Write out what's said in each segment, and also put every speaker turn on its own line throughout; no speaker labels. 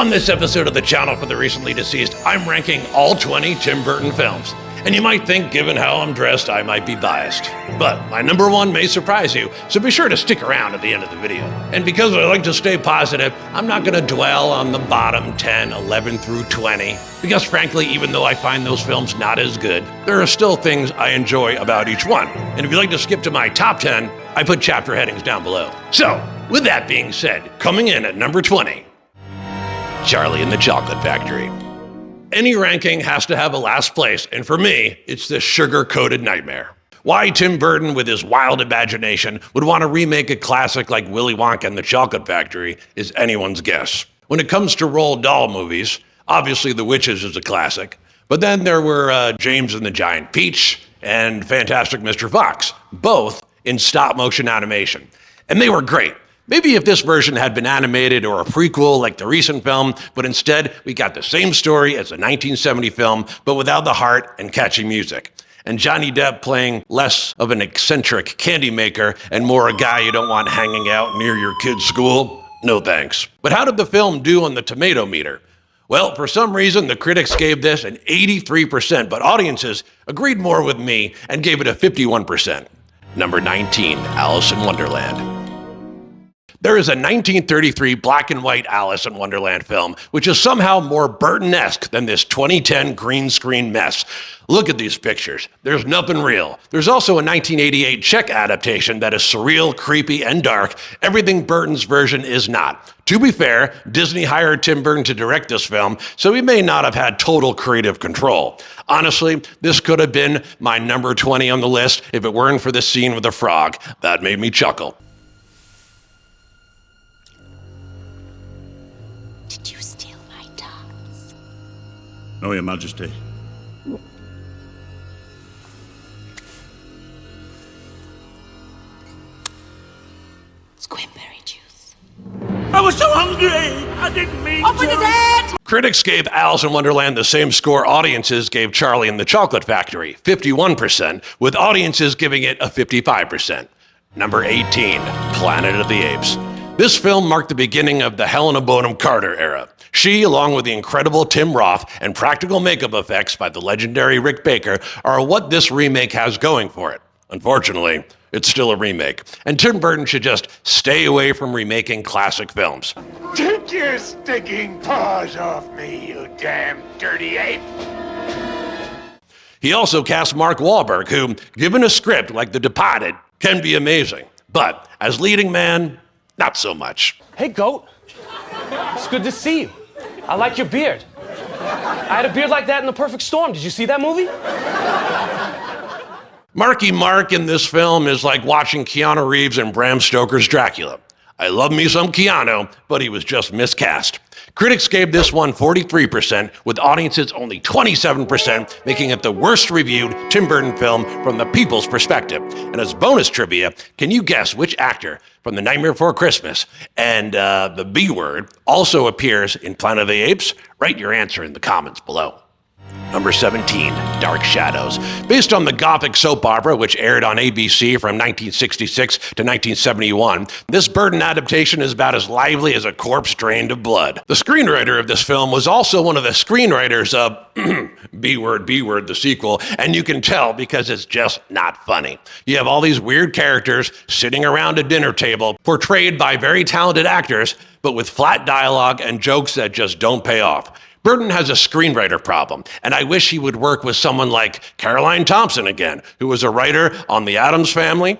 On this episode of the channel for the recently deceased, I'm ranking all 20 Tim Burton films. And you might think, given how I'm dressed, I might be biased. But my number one may surprise you, so be sure to stick around at the end of the video. And because I like to stay positive, I'm not going to dwell on the bottom 10, 11 through 20. Because frankly, even though I find those films not as good, there are still things I enjoy about each one. And if you'd like to skip to my top 10, I put chapter headings down below. So, with that being said, coming in at number 20, Charlie and the Chocolate Factory. Any ranking has to have a last place, and for me, it's this sugar-coated nightmare. Why Tim Burton, with his wild imagination, would want to remake a classic like Willy Wonka and the Chocolate Factory is anyone's guess. When it comes to Roald Dahl movies, obviously The Witches is a classic, but then there were James and the Giant Peach and Fantastic Mr. Fox, both in stop-motion animation, and they were great. Maybe if this version had been animated or a prequel like the recent film, but instead we got the same story as the 1970 film, but without the heart and catchy music. And Johnny Depp playing less of an eccentric candy maker and more a guy you don't want hanging out near your kid's school? No thanks. But how did the film do on the tomato meter? Well, for some reason, the critics gave this an 83%, but audiences agreed more with me and gave it a 51%. Number 19, Alice in Wonderland. There is a 1933 black and white Alice in Wonderland film, which is somehow more Burton-esque than this 2010 green screen mess. Look at these pictures. There's nothing real. There's also a 1988 Czech adaptation that is surreal, creepy, and dark. Everything Burton's version is not. To be fair, Disney hired Tim Burton to direct this film, so he may not have had total creative control. Honestly, this could have been my number 20 on the list if it weren't for the scene with the frog. That made me chuckle.
Did you steal my tarts?
No, Your Majesty.
It's cranberry juice.
I was so hungry! I didn't mean
Open his head!
Critics gave Alice in Wonderland the same score audiences gave Charlie and the Chocolate Factory, 51%, with audiences giving it a 55%. Number 18, Planet of the Apes. This film marked the beginning of the Helena Bonham Carter era. She, along with the incredible Tim Roth and practical makeup effects by the legendary Rick Baker, are what this remake has going for it. Unfortunately, it's still a remake, and Tim Burton should just stay away from remaking classic films.
Take your stinking paws off me, you damn dirty ape!
He also cast Mark Wahlberg, who, given a script like The Departed, can be amazing. But as leading man, not so much.
Hey, Goat. It's good to see you. I like your beard. I had a beard like that in The Perfect Storm. Did you see that movie?
Marky Mark in this film is like watching Keanu Reeves and Bram Stoker's Dracula. I love me some Keanu, but he was just miscast. Critics gave this one 43%, with audiences only 27%, making it the worst reviewed Tim Burton film from the people's perspective. And as bonus trivia, can you guess which actor from The Nightmare Before Christmas and the B Word also appears in Planet of the Apes? Write your answer in the comments below. Number 17, Dark Shadows. Based on the Gothic soap opera, which aired on ABC from 1966 to 1971, this Burton adaptation is about as lively as a corpse drained of blood. The screenwriter of this film was also one of the screenwriters of B Word, the sequel, and you can tell because it's just not funny. You have all these weird characters sitting around a dinner table, portrayed by very talented actors, but with flat dialogue and jokes that just don't pay off. Burton has a screenwriter problem, and I wish he would work with someone like Caroline Thompson again, who was a writer on The Addams Family,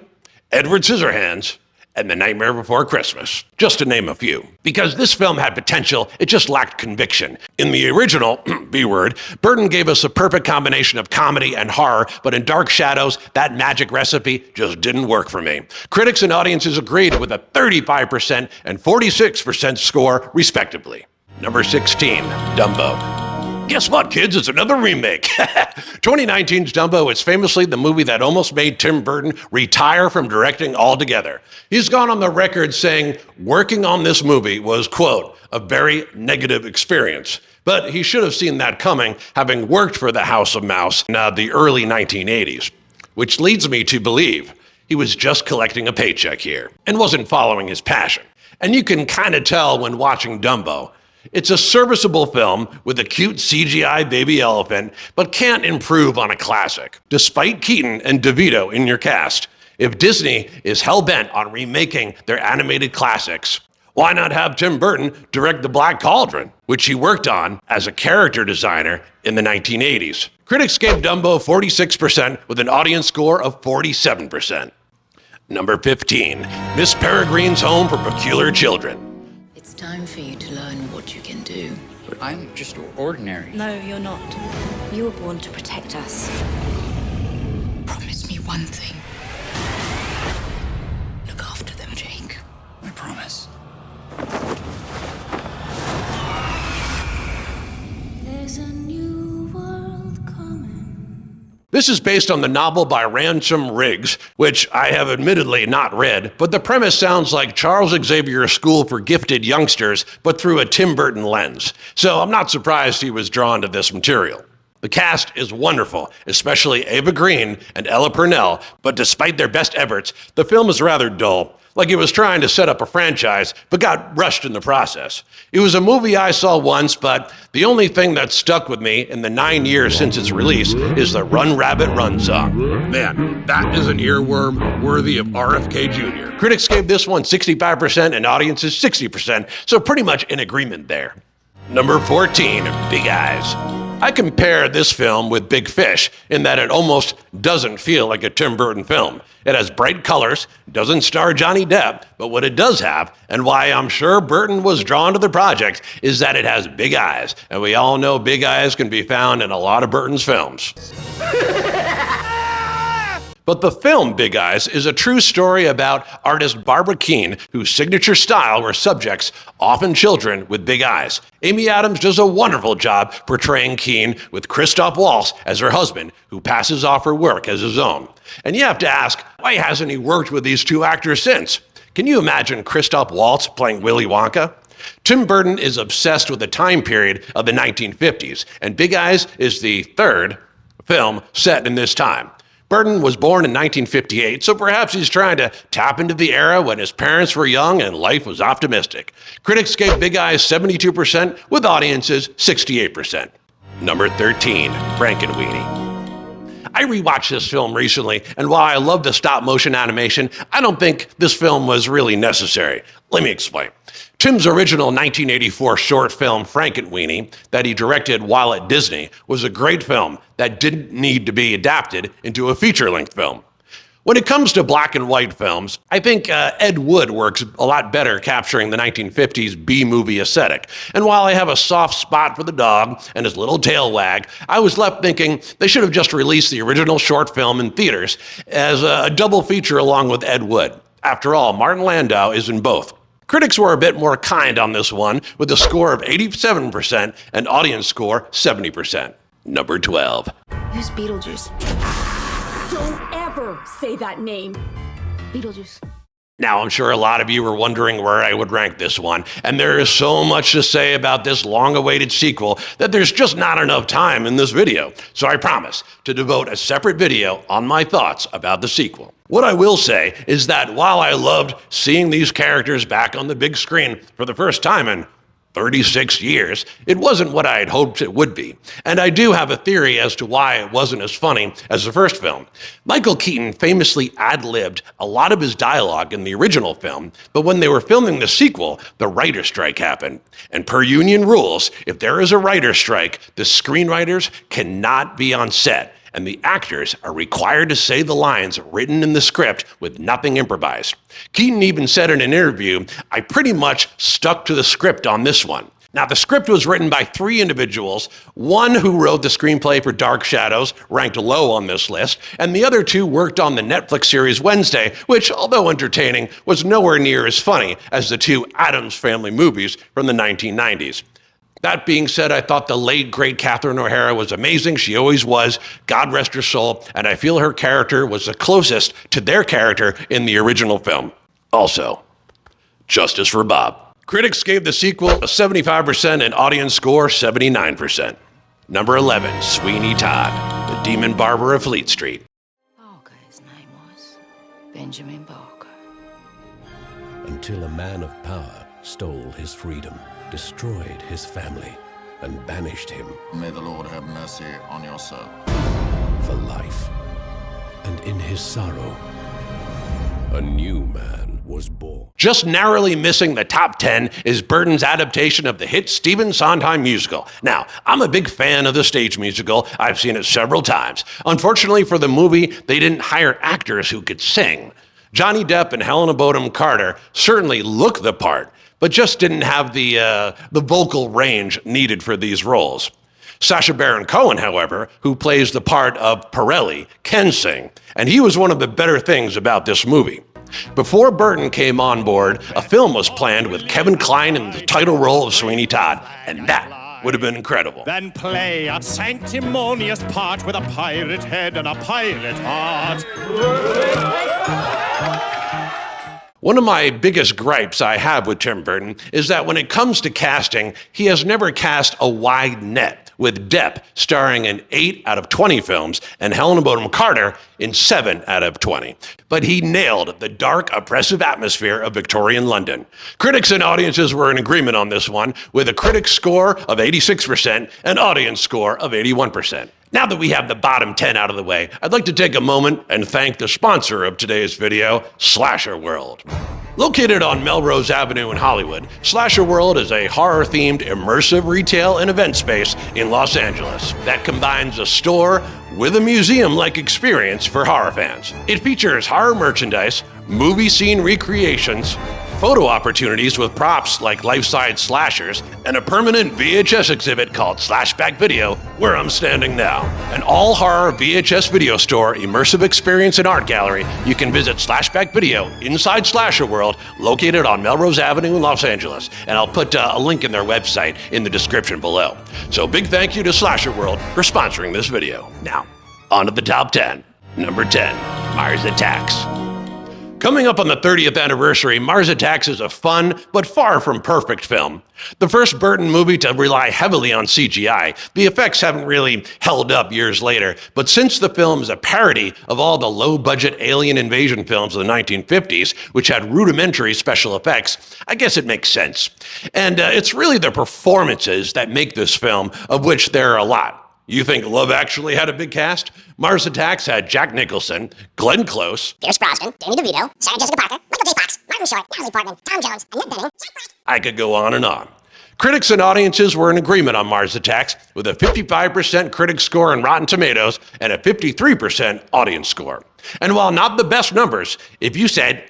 Edward Scissorhands, and The Nightmare Before Christmas, just to name a few. Because this film had potential, it just lacked conviction. In the original, B Word, Burton gave us a perfect combination of comedy and horror, but in Dark Shadows, that magic recipe just didn't work for me. Critics and audiences agreed with a 35% and 46% score, respectively. Number 16, Dumbo. Guess what, kids? It's another remake. 2019's Dumbo is famously the movie that almost made Tim Burton retire from directing altogether. He's gone on the record saying working on this movie was, quote, a very negative experience. But he should have seen that coming, having worked for the House of Mouse in the early 1980s. Which leads me to believe he was just collecting a paycheck here and wasn't following his passion. And you can kind of tell when watching Dumbo. It's a serviceable film with a cute CGI baby elephant, but can't improve on a classic, despite Keaton and DeVito in your cast. If Disney is hell-bent on remaking their animated classics, why not have Tim Burton direct The Black Cauldron, which he worked on as a character designer in the 1980s? Critics gave Dumbo 46% with an audience score of 47%. Number 15, Miss Peregrine's Home for Peculiar Children.
It's time for you to learn what you can do.
But I'm just ordinary.
No, you're not. You were born to protect us.
Promise me one thing. Look after them, Jake.
I promise.
There's a new world coming.
This is based on the novel by Ransom Riggs, which I have admittedly not read, but the premise sounds like Charles Xavier's School for Gifted Youngsters, but through a Tim Burton lens. So I'm not surprised he was drawn to this material. The cast is wonderful, especially Ava Green and Ella Purnell, but despite their best efforts, the film is rather dull, like it was trying to set up a franchise, but got rushed in the process. It was a movie I saw once, but the only thing that stuck with me in the 9 years since its release is the Run Rabbit Run song. Man, that is an earworm worthy of RFK Jr. Critics gave this one 65% and audiences 60%, so pretty much in agreement there. Number 14, Big Eyes. I compare this film with Big Fish in that it almost doesn't feel like a Tim Burton film. It has bright colors, doesn't star Johnny Depp, but what it does have, and why I'm sure Burton was drawn to the project, is that it has big eyes. And we all know big eyes can be found in a lot of Burton's films. But the film Big Eyes is a true story about artist Barbara Keene, whose signature style were subjects, often children with big eyes. Amy Adams does a wonderful job portraying Keene, with Christoph Waltz as her husband, who passes off her work as his own. And you have to ask, why hasn't he worked with these two actors since? Can you imagine Christoph Waltz playing Willy Wonka? Tim Burton is obsessed with the time period of the 1950s, and Big Eyes is the third film set in this time. Burton was born in 1958, so perhaps he's trying to tap into the era when his parents were young and life was optimistic. Critics gave Big Eyes 72%, with audiences 68%. Number 13, Frankenweenie. I rewatched this film recently, and while I love the stop-motion animation, I don't think this film was really necessary. Let me explain. Tim's original 1984 short film, Frankenweenie, that he directed while at Disney, was a great film that didn't need to be adapted into a feature-length film. When it comes to black and white films, I think Ed Wood works a lot better capturing the 1950s B-movie aesthetic. And while I have a soft spot for the dog and his little tail wag, I was left thinking they should have just released the original short film in theaters as a double feature along with Ed Wood. After all, Martin Landau is in both. Critics were a bit more kind on this one, with a score of 87% and audience score 70%. Number 12.
Who's Beetlejuice?
Don't ever say that name.
Beetlejuice.
Now, I'm sure a lot of you were wondering where I would rank this one, and there is so much to say about this long-awaited sequel that there's just not enough time in this video. So I promise to devote a separate video on my thoughts about the sequel. What I will say is that while I loved seeing these characters back on the big screen for the first time in 36 years, it wasn't what I had hoped it would be. And I do have a theory as to why it wasn't as funny as the first film. Michael Keaton famously ad-libbed a lot of his dialogue in the original film, but when they were filming the sequel, the writer's strike happened. And per union rules, if there is a writer's strike, the screenwriters cannot be on set, and the actors are required to say the lines written in the script with nothing improvised. Keaton even said in an interview, "I pretty much stuck to the script on this one." Now, the script was written by 3 individuals, one who wrote the screenplay for Dark Shadows, ranked low on this list, and the other 2 worked on the Netflix series Wednesday, which, although entertaining, was nowhere near as funny as the 2 Addams Family movies from the 1990s. That being said, I thought the late, great Catherine O'Hara was amazing. She always was. God rest her soul. And I feel her character was the closest to their character in the original film. Also, justice for Bob. Critics gave the sequel a 75% and audience score 79%. Number 11, Sweeney Todd, the demon barber of Fleet Street.
Barker, his name was. Benjamin Barker.
Until a man of power stole his freedom. destroyed his family and banished him.
May the Lord have mercy on your soul.
For life. And in his sorrow, a new man was born.
Just narrowly missing the top 10 is Burton's adaptation of the hit Stephen Sondheim musical. Now, I'm a big fan of the stage musical. I've seen it several times. Unfortunately for the movie, they didn't hire actors who could sing. Johnny Depp and Helena Bonham Carter certainly look the part, but just didn't have the vocal range needed for these roles. Sacha Baron Cohen, however, who plays the part of Pirelli, can sing, and he was one of the better things about this movie. Before Burton came on board, a film was planned with Kevin Kline in the title role of Sweeney Todd, and that would have been incredible.
Then play a sanctimonious part with a pirate head and a pirate heart.
One of my biggest gripes I have with Tim Burton is that when it comes to casting, he has never cast a wide net, with Depp starring in 8 out of 20 films and Helena Bonham Carter in 7 out of 20. But he nailed the dark, oppressive atmosphere of Victorian London. Critics and audiences were in agreement on this one, with a critic score of 86% and audience score of 81%. Now that we have the bottom 10 out of the way, I'd like to take a moment and thank the sponsor of today's video, Slasher World. Located on Melrose Avenue in Hollywood, Slasher World is a horror-themed immersive retail and event space in Los Angeles that combines a store with a museum-like experience for horror fans. It features horror merchandise, movie scene recreations, photo opportunities with props like life-size slashers, and a permanent VHS exhibit called Slashback Video, where I'm standing now. An all-horror VHS video store, immersive experience and art gallery. You can visit Slashback Video inside Slasher World, located on Melrose Avenue in Los Angeles. And I'll put a link in their website in the description below. So big thank you to Slasher World for sponsoring this video. Now, on to the top 10. Number 10, Mars Attacks. Coming up on the 30th anniversary, Mars Attacks is a fun, but far from perfect film. The first Burton movie to rely heavily on CGI, the effects haven't really held up years later, but since the film is a parody of all the low-budget alien invasion films of the 1950s, which had rudimentary special effects, I guess it makes sense. And it's really the performances that make this film, of which there are a lot. You think Love Actually had a big cast? Mars Attacks had Jack Nicholson, Glenn Close,
Pierce Brosnan, Danny DeVito, Sarah Jessica Parker, Michael J. Fox, Martin Short, Natalie Portman, Tom Jones, Annette Bening, Jack Black.
I could go on and on. Critics and audiences were in agreement on Mars Attacks, with a 55% critic score on Rotten Tomatoes and a 53% audience score. And while not the best numbers, if you said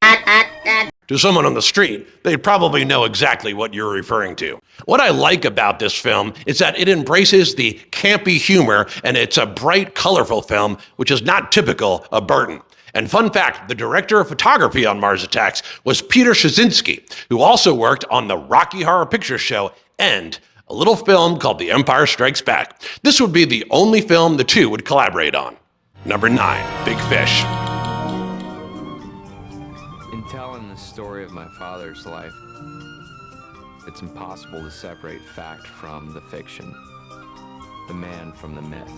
to someone on the street, they'd probably know exactly what you're referring to. What I like about this film is that it embraces the campy humor, and it's a bright, colorful film, which is not typical of Burton. And fun fact, the director of photography on Mars Attacks was Peter Shazinski, who also worked on the Rocky Horror Picture Show and a little film called The Empire Strikes Back. This would be the only film the two would collaborate on. Number 9, Big Fish.
In telling the story of my father's life, it's impossible to separate fact from the fiction, the man from the myth.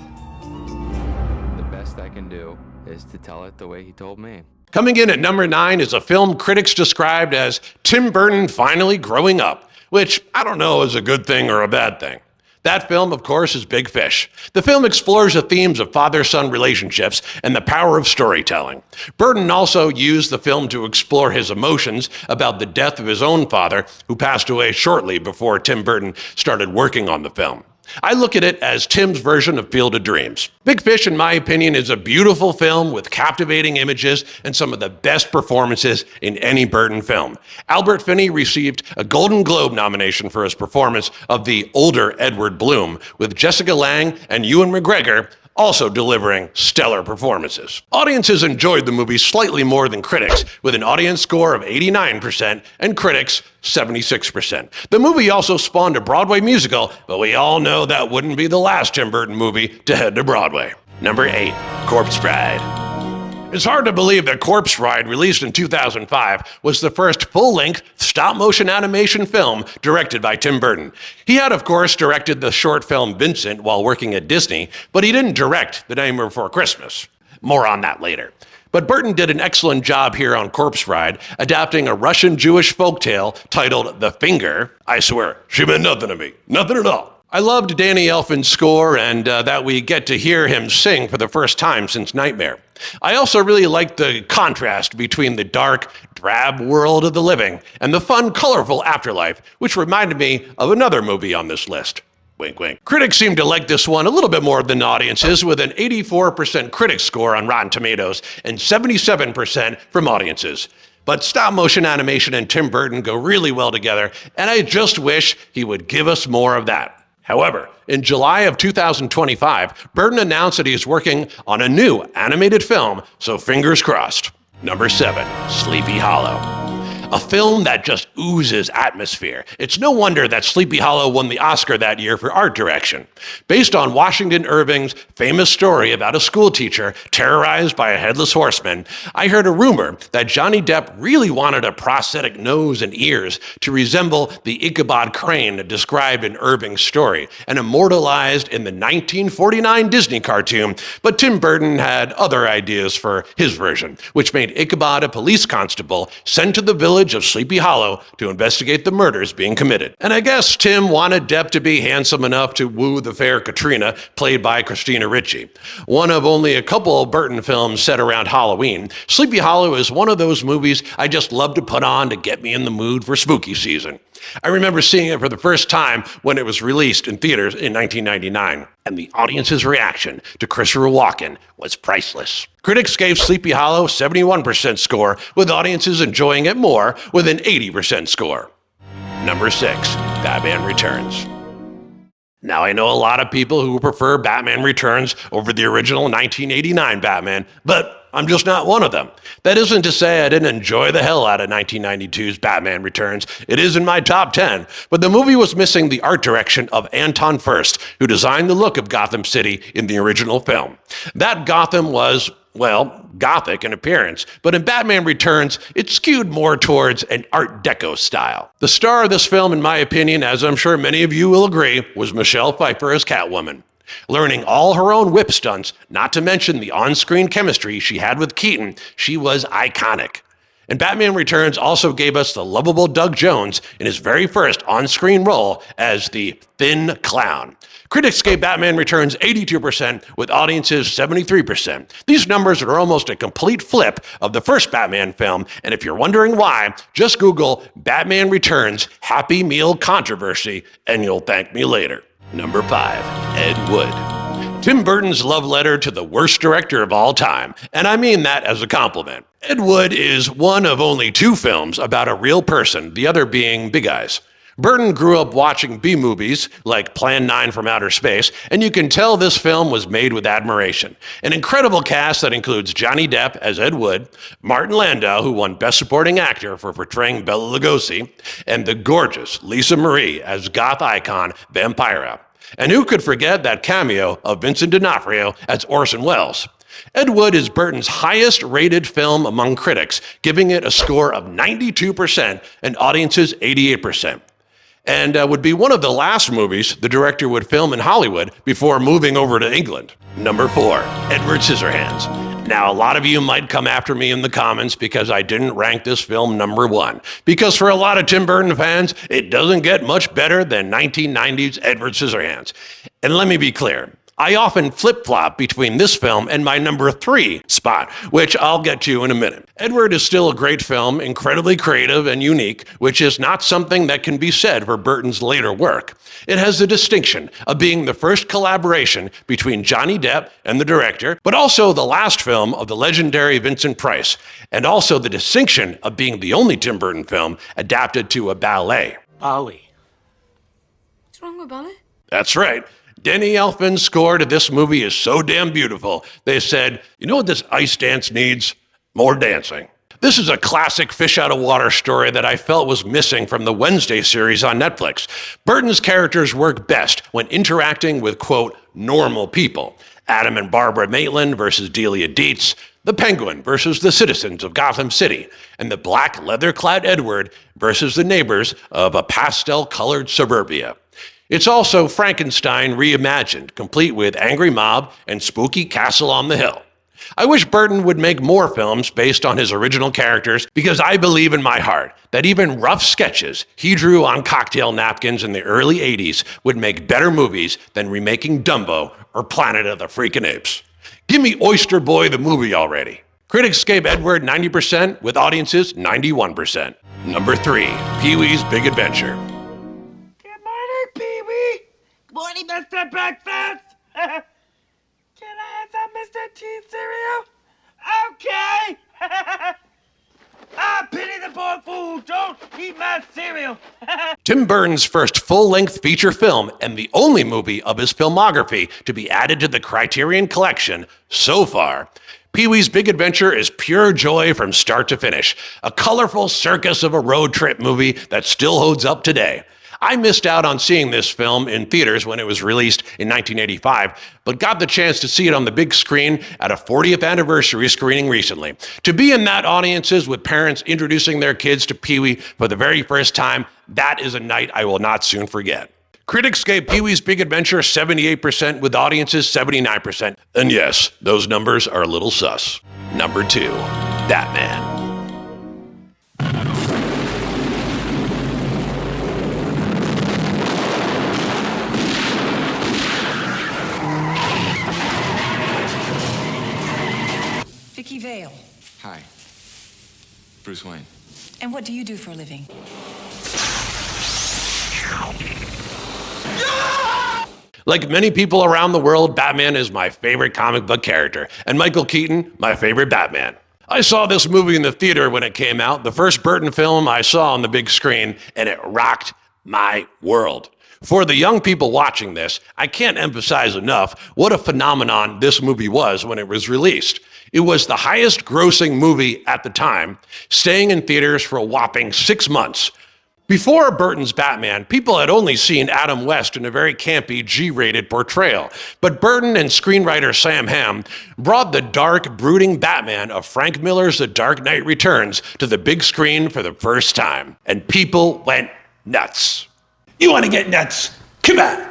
The best I can do is to tell it the way he told me.
Coming in at number 9 is a film critics described as Tim Burton finally growing up, which I don't know is a good thing or a bad thing. That film, of course, is Big Fish. The film explores the themes of father-son relationships and the power of storytelling. Burton also used the film to explore his emotions about the death of his own father, who passed away shortly before Tim Burton started working on the film. I look at it as Tim's version of Field of Dreams. Big Fish, in my opinion, is a beautiful film with captivating images and some of the best performances in any Burton film. Albert Finney received a Golden Globe nomination for his performance of the older Edward Bloom, with Jessica Lange and Ewan McGregor also delivering stellar performances. Audiences enjoyed the movie slightly more than critics, with an audience score of 89% and critics 76%. The movie also spawned a Broadway musical, but we all know that wouldn't be the last Tim Burton movie to head to Broadway. Number 8, Corpse Bride. It's hard to believe that Corpse Bride, released in 2005, was the first full-length, stop-motion animation film directed by Tim Burton. He had, of course, directed the short film Vincent while working at Disney, but he didn't direct The Nightmare Before Christmas. More on that later. But Burton did an excellent job here on Corpse Bride, adapting a Russian Jewish folktale titled The Finger. I swear, she meant nothing to me. Nothing at all. I loved Danny Elfman's score and that we get to hear him sing for the first time since Nightmare. I also really liked the contrast between the dark, drab world of the living and the fun, colorful afterlife, which reminded me of another movie on this list. Wink, wink. Critics seem to like this one a little bit more than audiences, with an 84% critic score on Rotten Tomatoes and 77% from audiences. But stop motion animation and Tim Burton go really well together, and I just wish he would give us more of that. However, in July of 2025, Burton announced that he is working on a new animated film, so fingers crossed. Number 7, Sleepy Hollow. A film that just oozes atmosphere. It's no wonder that Sleepy Hollow won the Oscar that year for art direction. Based on Washington Irving's famous story about a school teacher terrorized by a headless horseman, I heard a rumor that Johnny Depp really wanted a prosthetic nose and ears to resemble the Ichabod Crane described in Irving's story and immortalized in the 1949 Disney cartoon, but Tim Burton had other ideas for his version, which made Ichabod a police constable sent to the village of Sleepy Hollow to investigate the murders being committed. And I guess Tim wanted Depp to be handsome enough to woo the fair Katrina, played by Christina Ricci. One of only a couple of Burton films set around Halloween, Sleepy Hollow is one of those movies I just love to put on to get me in the mood for spooky season. I remember seeing it for the first time when it was released in theaters in 1999, and the audience's reaction to Christopher Walken was priceless. Critics gave Sleepy Hollow 71% score, with audiences enjoying it more with an 80% score. Number 6, Batman Returns. Now, I know a lot of people who prefer Batman Returns over the original 1989 Batman, but I'm just not one of them. That isn't to say I didn't enjoy the hell out of 1992's Batman Returns. It is in my top 10, but the movie was missing the art direction of Anton Furst, who designed the look of Gotham City in the original film. That Gotham was, well, gothic in appearance, but in Batman Returns, it skewed more towards an Art Deco style. The star of this film, in my opinion, as I'm sure many of you will agree, was Michelle Pfeiffer as Catwoman. Learning all her own whip stunts, not to mention the on-screen chemistry she had with Keaton, she was iconic. And Batman Returns also gave us the lovable Doug Jones in his very first on-screen role as the Thin Clown. Critics gave Batman Returns 82%, with audiences 73%. These numbers are almost a complete flip of the first Batman film, and if you're wondering why, just Google Batman Returns Happy Meal Controversy, and you'll thank me later. Number 5, Ed Wood. Tim Burton's love letter to the worst director of all time, and I mean that as a compliment. Ed Wood is one of only 2 films about a real person, the other being Big Eyes. Burton grew up watching B-movies like Plan 9 from Outer Space, and you can tell this film was made with admiration. An incredible cast that includes Johnny Depp as Ed Wood, Martin Landau, who won Best Supporting Actor for portraying Bela Lugosi, and the gorgeous Lisa Marie as goth icon Vampira. And who could forget that cameo of Vincent D'Onofrio as Orson Welles? Ed Wood is Burton's highest rated film among critics, giving it a score of 92% and audiences 88%. And would be one of the last movies the director would film in Hollywood before moving over to England. Number 4, Edward Scissorhands. Now, a lot of you might come after me in the comments because I didn't rank this film number 1. Because for a lot of Tim Burton fans, it doesn't get much better than 1990's Edward Scissorhands. And let me be clear, I often flip-flop between this film and my number 3 spot, which I'll get to in a minute. Edward is still a great film, incredibly creative and unique, which is not something that can be said for Burton's later work. It has the distinction of being the first collaboration between Johnny Depp and the director, but also the last film of the legendary Vincent Price, and also the distinction of being the only Tim Burton film adapted to a ballet.
Bowie. What's wrong with ballet?
That's right. Danny Elfman's score to this movie is so damn beautiful, they said, you know what this ice dance needs? More dancing. This is a classic fish-out-of-water story that I felt was missing from the Wednesday series on Netflix. Burton's characters work best when interacting with, quote, normal people. Adam and Barbara Maitland versus Delia Dietz, the Penguin versus the citizens of Gotham City, and the black leather-clad Edward versus the neighbors of a pastel-colored suburbia. It's also Frankenstein reimagined, complete with angry mob and spooky castle on the hill. I wish Burton would make more films based on his original characters because I believe in my heart that even rough sketches he drew on cocktail napkins in the early 80s would make better movies than remaking Dumbo or Planet of the Freakin' Apes. Give me Oyster Boy the movie already. Critics gave Edward 90% with audiences 91%. Number 3, Pee-wee's Big Adventure.
Good morning, Pee-wee. Good morning, Mr. Breakfast. Can I have some Mr. T cereal? Okay. Pity the poor fool. Don't eat my cereal.
Tim Burton's first full-length feature film and the only movie of his filmography to be added to the Criterion Collection so far. Pee-wee's Big Adventure is pure joy from start to finish, a colorful circus of a road trip movie that still holds up today. I missed out on seeing this film in theaters when it was released in 1985, but got the chance to see it on the big screen at a 40th anniversary screening recently. To be in that audiences with parents introducing their kids to Pee-wee for the very first time, that is a night I will not soon forget. Critics gave Pee-wee's Big Adventure 78% with audiences 79%. And yes, those numbers are a little sus. Number 2, Batman.
Vicky Vale.
Hi. Bruce Wayne.
And what do you do for a living?
Like many people around the world, Batman is my favorite comic book character, and Michael Keaton, my favorite Batman. I saw this movie in the theater when it came out, the first Burton film I saw on the big screen, and it rocked my world. For the young people watching this, I can't emphasize enough what a phenomenon this movie was when it was released. It was the highest grossing movie at the time, staying in theaters for a whopping 6 months. Before Burton's Batman, people had only seen Adam West in a very campy G-rated portrayal, but Burton and screenwriter Sam Hamm brought the dark, brooding Batman of Frank Miller's The Dark Knight Returns to the big screen for the first time, and people went nuts. You want to get nuts? Come on,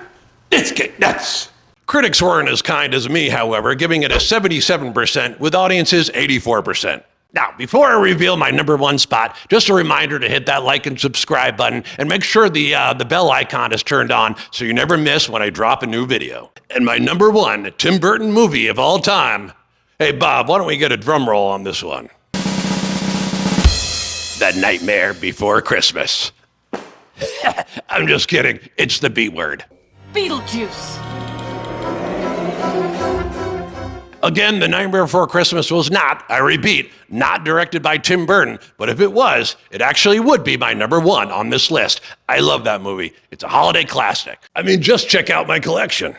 let's get nuts. Critics weren't as kind as me, however, giving it a 77% with audiences 84%. Now, before I reveal my number 1 spot, just a reminder to hit that like and subscribe button and make sure the bell icon is turned on so you never miss when I drop a new video. And my number 1 Tim Burton movie of all time. Hey, Bob, why don't we get a drum roll on this one? The Nightmare Before Christmas. I'm just kidding. It's the B word.
Beetlejuice.
Again, The Nightmare Before Christmas was not, I repeat, not directed by Tim Burton, but if it was, it actually would be my number 1 on this list. I love that movie. It's a holiday classic. I mean, just check out my collection.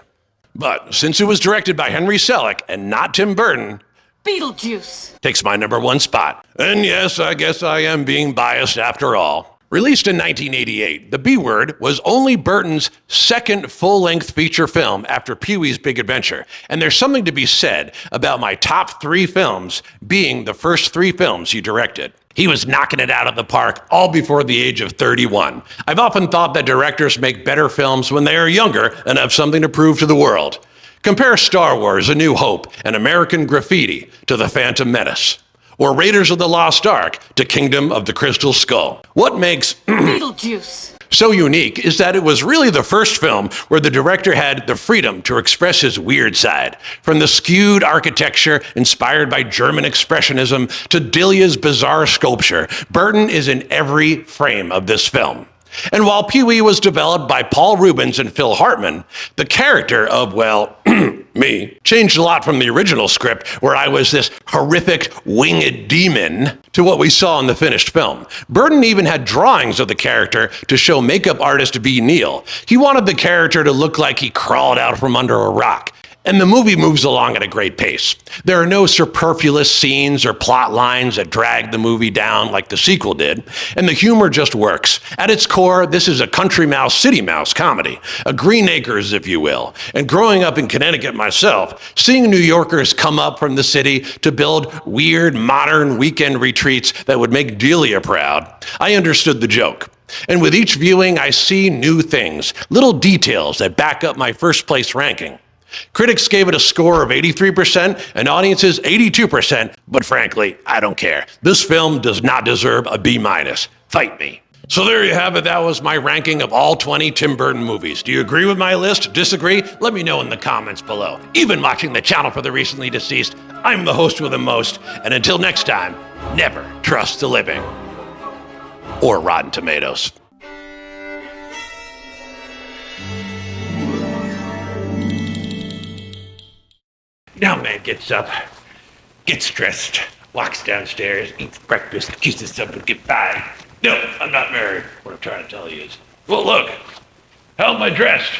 But since it was directed by Henry Selick and not Tim Burton,
Beetlejuice
takes my number 1 spot. And yes, I guess I am being biased after all. Released in 1988, The B Word was only Burton's second full-length feature film after Pee-wee's Big Adventure, and there's something to be said about my top 3 films being the first 3 films he directed. He was knocking it out of the park all before the age of 31. I've often thought that directors make better films when they are younger and have something to prove to the world. Compare Star Wars: A New Hope and American Graffiti to The Phantom Menace. Or Raiders of the Lost Ark to Kingdom of the Crystal Skull. What makes
Beetlejuice
so unique is that it was really the first film where the director had the freedom to express his weird side. From the skewed architecture inspired by German Expressionism to Delia's bizarre sculpture, Burton is in every frame of this film. And while Pee-wee was developed by Paul Reubens and Phil Hartman, the character of, well, me, changed a lot from the original script, where I was this horrific winged demon, to what we saw in the finished film. Burton even had drawings of the character to show makeup artist B. Neal. He wanted the character to look like he crawled out from under a rock. And the movie moves along at a great pace. There are no superfluous scenes or plot lines that drag the movie down like the sequel did, and the humor just works. At its core, this is a country mouse, city mouse comedy, a Green Acres, if you will. And growing up in Connecticut myself, seeing New Yorkers come up from the city to build weird, modern weekend retreats that would make Delia proud, I understood the joke. And with each viewing, I see new things, little details that back up my first place ranking. Critics gave it a score of 83% and audiences 82%, but frankly, I don't care. This film does not deserve a B-. Fight me. So there you have it. That was my ranking of all 20 Tim Burton movies. Do you agree with my list? Disagree? Let me know in the comments below. Even watching the channel for the recently deceased, I'm the host with the most. And until next time, never trust the living. Or Rotten Tomatoes. Now man gets up, gets dressed, walks downstairs, eats breakfast, kisses someone goodbye. No, I'm not married. What I'm trying to tell you is, well, look, how am I dressed?